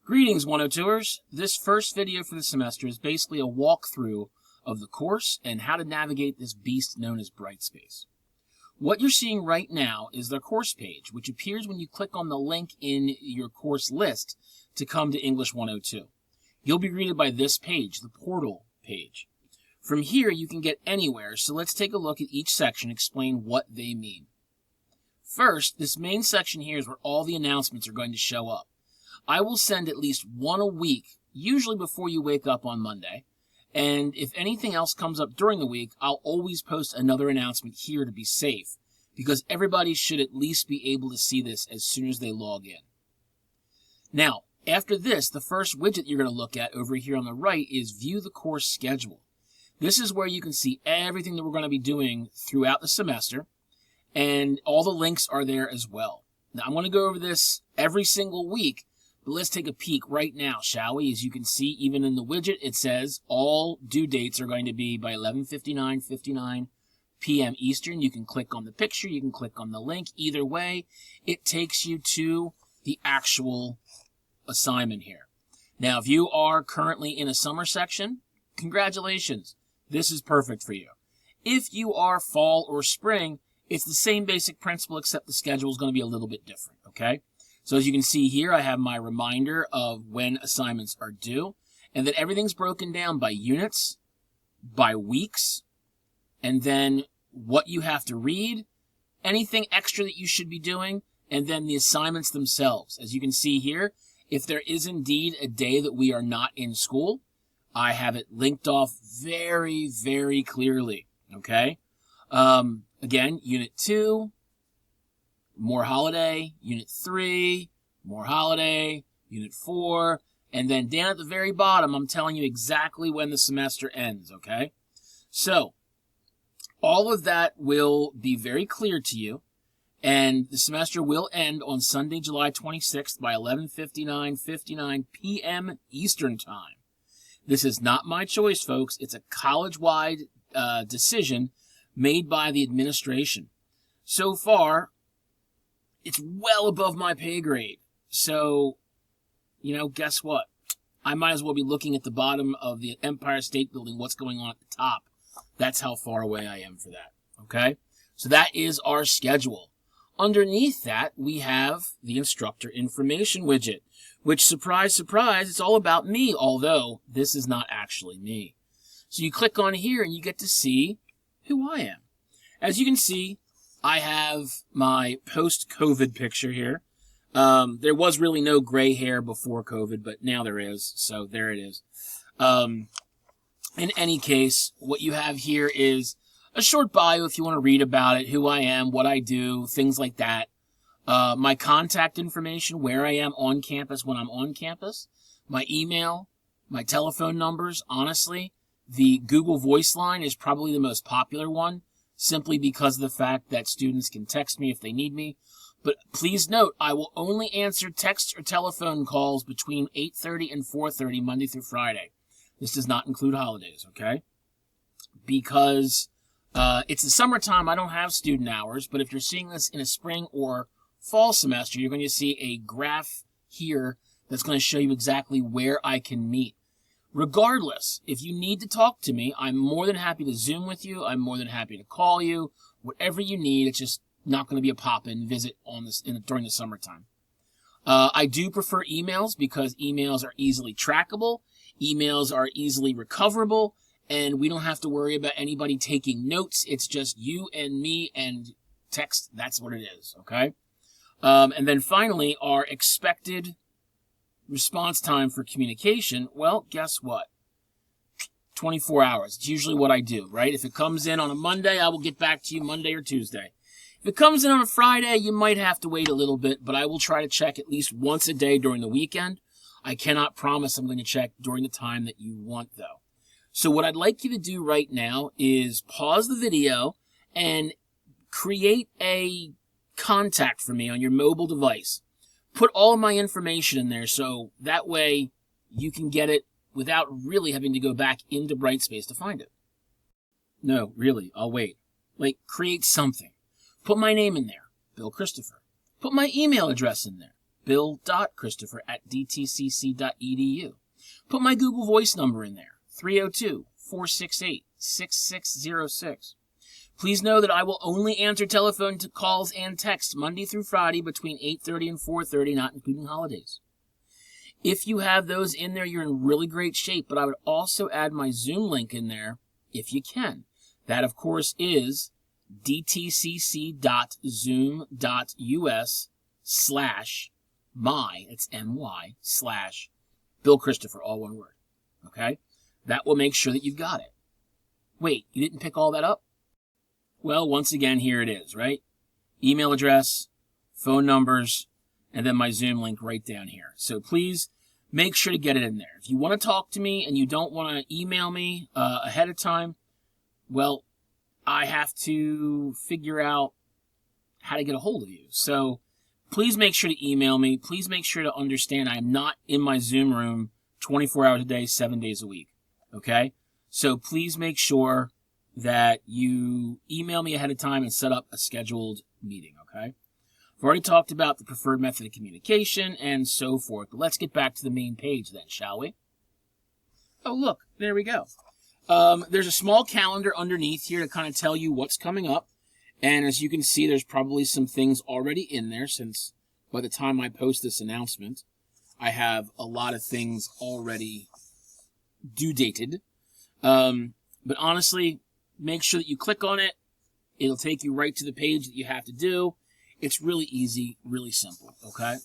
Greetings 102ers. This first video for the semester is basically a walkthrough of the course and how to navigate this beast known as Brightspace. What you're seeing right now is the course page, which appears when you click on the link in your course list to come to English 102. You'll be greeted by this page, the portal page. From here, you can get anywhere, so let's take a look at each section and explain what they mean. First, this main section here is where all the announcements are going to show up. I will send at least one a week, usually before you wake up on Monday. And if anything else comes up during the week, I'll always post another announcement here to be safe, because everybody should at least be able to see this as soon as they log in. Now, after this, the first widget you're going to look at over here on the right is View the Course Schedule. This is where you can see everything that we're going to be doing throughout the semester, and all the links are there as well. Now, I'm going to go over this every single week, but let's take a peek right now, shall we? As you can see, even in the widget, it says all due dates are going to be by 11:59 p.m. Eastern. You can click on the picture, you can click on the link. Either way, it takes you to the actual assignment here. Now, if you are currently in a summer section, congratulations. This is perfect for you. If you are fall or spring, it's the same basic principle, except the schedule is going to be a little bit different, okay? So as you can see here, I have my reminder of when assignments are due, and then everything's broken down by units, by weeks, and then what you have to read, anything extra that you should be doing, and then the assignments themselves. As you can see here, if there is indeed a day that we are not in school, I have it linked off very, very clearly, okay? Again, Unit 2, more holiday, Unit 3, more holiday, Unit 4, and then down at the very bottom, I'm telling you exactly when the semester ends, okay? So, all of that will be very clear to you, and the semester will end on Sunday, July 26th by 11:59 p.m. Eastern Time. This is not my choice, folks. It's a college-wide decision made by the administration. So far, it's well above my pay grade. So, guess what? I might as well be looking at the bottom of the Empire State Building, what's going on at the top. That's how far away I am for that, okay? So that is our schedule. Underneath that, we have the instructor information widget, which, surprise, surprise, it's all about me, although this is not actually me. So you click on here and you get to see who I am. As you can see, I have my post-COVID picture here. There was really no gray hair before COVID, but now there is, so there it is. In any case, what you have here is a short bio if you want to read about it, who I am, what I do, things like that. My contact information, where I am on campus when I'm on campus, my email, my telephone numbers. Honestly, the Google Voice line is probably the most popular one, simply because of the fact that students can text me if they need me. But please note, I will only answer text or telephone calls between 8:30 and 4:30 Monday through Friday. This does not include holidays, okay? Because it's the summertime, I don't have student hours, but if you're seeing this in a spring or fall semester, you're going to see a graph here that's going to show you exactly where I can meet. Regardless, if you need to talk to me, I'm more than happy to Zoom with you. I'm more than happy to call you. Whatever you need, it's just not going to be a pop-in visit during the summertime. I do prefer emails because emails are easily trackable. Emails are easily recoverable, and we don't have to worry about anybody taking notes. It's just you and me and text. That's what it is, okay? And then finally, our expected response time for communication, well, guess what? 24 hours. It's usually what I do, right? If it comes in on a Monday, I will get back to you Monday or Tuesday. If it comes in on a Friday, you might have to wait a little bit, but I will try to check at least once a day during the weekend. I cannot promise I'm going to check during the time that you want, though. So what I'd like you to do right now is pause the video and create a contact for me on your mobile device. Put all of my information in there so that way you can get it without really having to go back into Brightspace to find it. No, really, I'll wait. Create something. Put my name in there, Bill Christopher. Put my email address in there, bill.christopher@dtcc.edu. Put my Google Voice number in there, 302-468-6606. Please know that I will only answer telephone calls and texts Monday through Friday between 8:30 and 4:30, not including holidays. If you have those in there, you're in really great shape, but I would also add my Zoom link in there if you can. That, of course, is dtcc.zoom.us/my, it's MY, /Bill Christopher, all one word. Okay? That will make sure that you've got it. Wait, you didn't pick all that up? Well, once again, here it is, right? Email address, phone numbers, and then my Zoom link right down here. So please make sure to get it in there. If you want to talk to me and you don't want to email me ahead of time, well, I have to figure out how to get a hold of you. So please make sure to email me. Please make sure to understand I am not in my Zoom room 24 hours a day, 7 days a week. Okay? So please make sure that you email me ahead of time and set up a scheduled meeting, okay? I've already talked about the preferred method of communication and so forth, but let's get back to the main page then, shall we? Oh, look, there we go. There's a small calendar underneath here to kind of tell you what's coming up, and as you can see, there's probably some things already in there since by the time I post this announcement, I have a lot of things already due dated. But honestly, make sure that you click on it. It'll take you right to the page that you have to do. It's really easy, really simple, okay?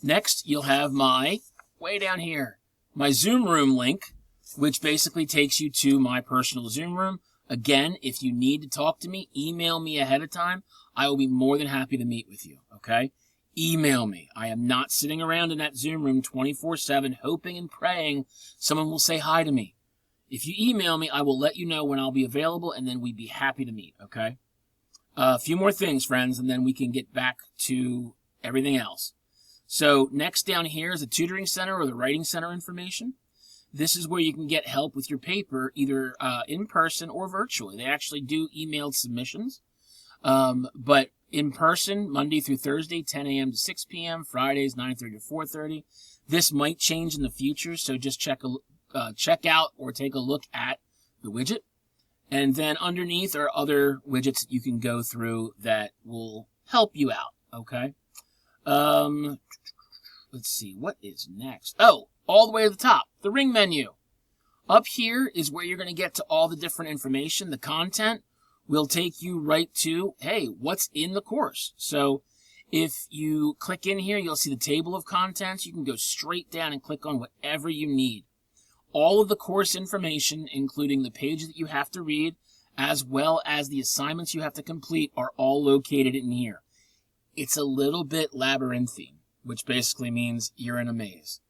Next, you'll have my, way down here, my Zoom room link, which basically takes you to my personal Zoom room. Again, if you need to talk to me, email me ahead of time. I will be more than happy to meet with you, okay? Email me. I am not sitting around in that Zoom room 24/7 hoping and praying someone will say hi to me. If you email me, I will let you know when I'll be available, and then we'd be happy to meet, okay? A few more things, friends, and then we can get back to everything else. So next down here is the Tutoring Center or the Writing Center information. This is where you can get help with your paper, either in person or virtually. They actually do emailed submissions, but in person, Monday through Thursday, 10 a.m. to 6 p.m., Fridays, 9:30 to 4:30. This might change in the future, so just check out or take a look at the widget. And then underneath are other widgets that you can go through that will help you out, okay? Let's see, what is next? Oh, all the way to the top, the ring menu. Up here is where you're going to get to all the different information. The content will take you right to, hey, what's in the course? So if you click in here, you'll see the table of contents. You can go straight down and click on whatever you need. All of the course information, including the page that you have to read, as well as the assignments you have to complete, are all located in here. It's a little bit labyrinthine, which basically means you're in a maze.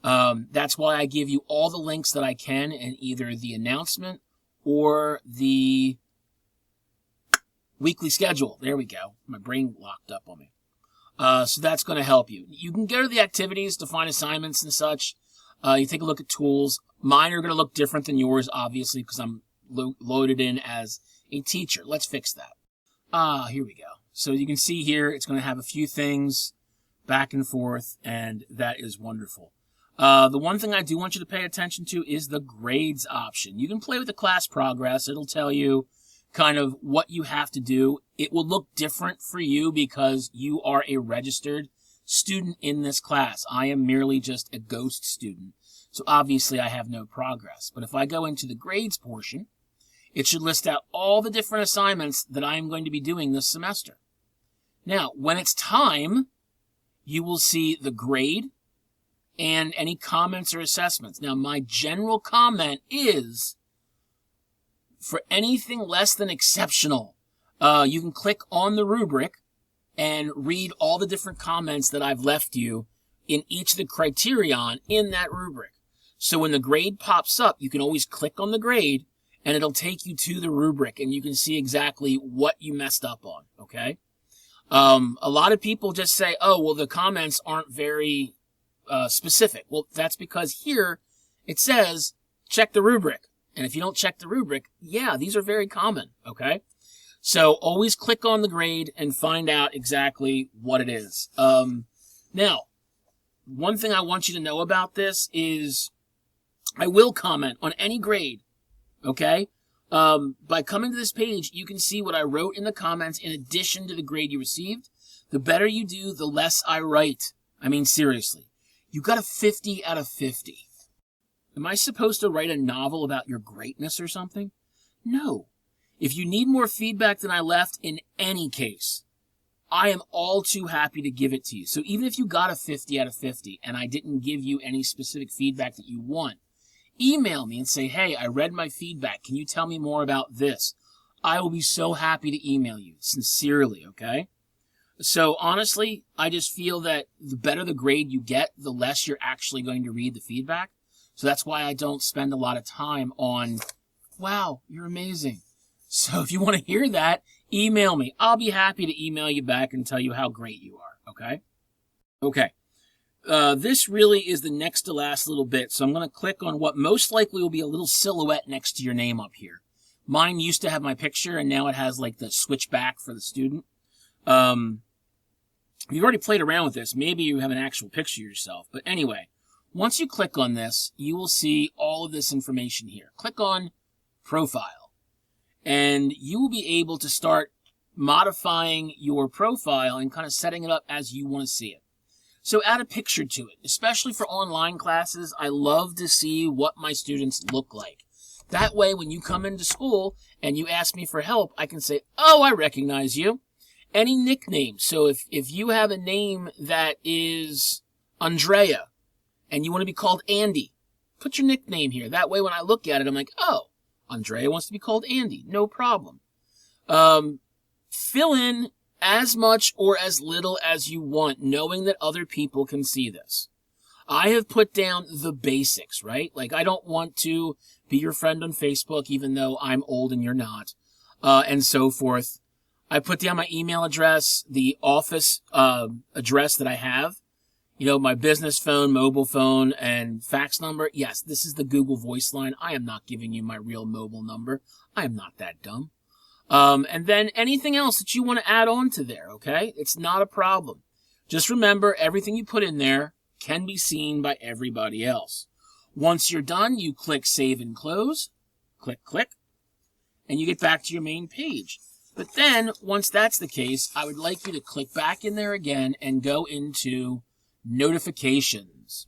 That's why I give you all the links that I can in either the announcement or the weekly schedule. There we go. My brain locked up on me. So that's going to help you. You can go to the activities to find assignments and such. You take a look at tools. Mine are going to look different than yours, obviously, because I'm loaded in as a teacher. Let's fix that. Here we go. So you can see here, it's going to have a few things back and forth, and that is wonderful. The one thing I do want you to pay attention to is the grades option. You can play with the class progress. It'll tell you kind of what you have to do. It will look different for you because you are a registered student in this class. I am merely just a ghost student. So obviously I have no progress. But if I go into the grades portion, it should list out all the different assignments that I am going to be doing this semester. Now, when it's time, you will see the grade and any comments or assessments. Now, my general comment is, for anything less than exceptional, you can click on the rubric and read all the different comments that I've left you in each of the criterion in that rubric. So when the grade pops up, you can always click on the grade and it'll take you to the rubric and you can see exactly what you messed up on, okay? A lot of people just say, oh, well, the comments aren't very specific. Well, that's because here it says, check the rubric. And if you don't check the rubric, yeah, these are very common, okay? So always click on the grade and find out exactly what it is. Now, one thing I want you to know about this is I will comment on any grade, okay? By coming to this page, you can see what I wrote in the comments in addition to the grade you received. The better you do, the less I write. I mean, seriously. You got a 50 out of 50. Am I supposed to write a novel about your greatness or something? No. If you need more feedback than I left, in any case, I am all too happy to give it to you. So even if you got a 50 out of 50 and I didn't give you any specific feedback that you want, email me and say, hey, I read my feedback. Can you tell me more about this? I will be so happy to email you, sincerely, okay? So honestly, I just feel that the better the grade you get, the less you're actually going to read the feedback. So that's why I don't spend a lot of time on, wow, you're amazing. So if you want to hear that, email me. I'll be happy to email you back and tell you how great you are, okay? Okay. This really is the next to last little bit, so I'm going to click on what most likely will be a little silhouette next to your name up here. Mine used to have my picture, and now it has like the switch back for the student. If you've already played around with this, maybe you have an actual picture of yourself. But anyway, once you click on this, you will see all of this information here. Click on Profile, and you will be able to start modifying your profile and kind of setting it up as you want to see it. So add a picture to it, especially for online classes. I love to see what my students look like. That way, when you come into school and you ask me for help, I can say, oh, I recognize you. Any nicknames. So if you have a name that is Andrea and you want to be called Andy, put your nickname here. That way, when I look at it, I'm like, oh, Andrea wants to be called Andy. No problem. Fill in as much or as little as you want, knowing that other people can see this. I have put down the basics, right? Like, I don't want to be your friend on Facebook, even though I'm old and you're not, and so forth. I put down my email address, the office address that I have, you know, my business phone, mobile phone, and fax number. Yes, this is the Google Voice line. I am not giving you my real mobile number. I am not that dumb. And then anything else that you want to add on to there, okay? It's not a problem. Just remember, everything you put in there can be seen by everybody else. Once you're done, you click Save and Close. Click, click. And you get back to your main page. But then, once that's the case, I would like you to click back in there again and go into Notifications.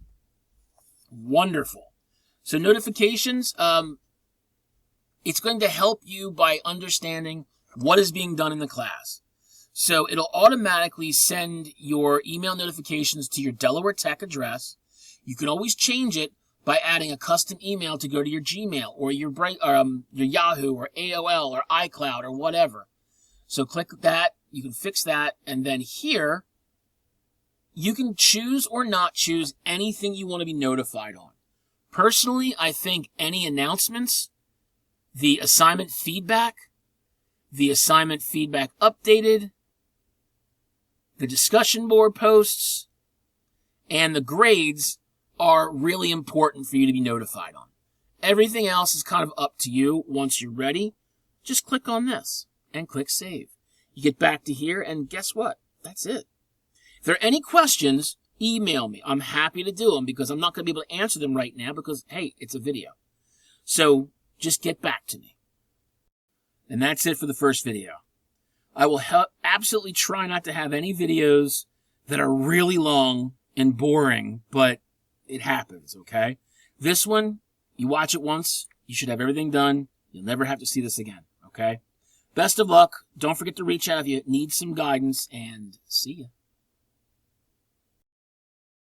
Wonderful. So notifications, it's going to help you by understanding what is being done in the class. So it'll automatically send your email notifications to your Delaware Tech address. You can always change it by adding a custom email to go to your Gmail or your Yahoo or AOL or iCloud or whatever. So click that, you can fix that, and then here, you can choose or not choose anything you want to be notified on. Personally, I think any announcements, the assignment feedback updated, the discussion board posts, and the grades are really important for you to be notified on. Everything else is kind of up to you. Once you're ready, just click on this and click Save. You get back to here, and guess what? That's it. If there are any questions, email me. I'm happy to do them because I'm not going to be able to answer them right now because, hey, it's a video. So just get back to me. And that's it for the first video. I will absolutely try not to have any videos that are really long and boring, but it happens, okay? This one, you watch it once, you should have everything done. You'll never have to see this again, okay? Best of luck. Don't forget to reach out if you need some guidance, and see ya.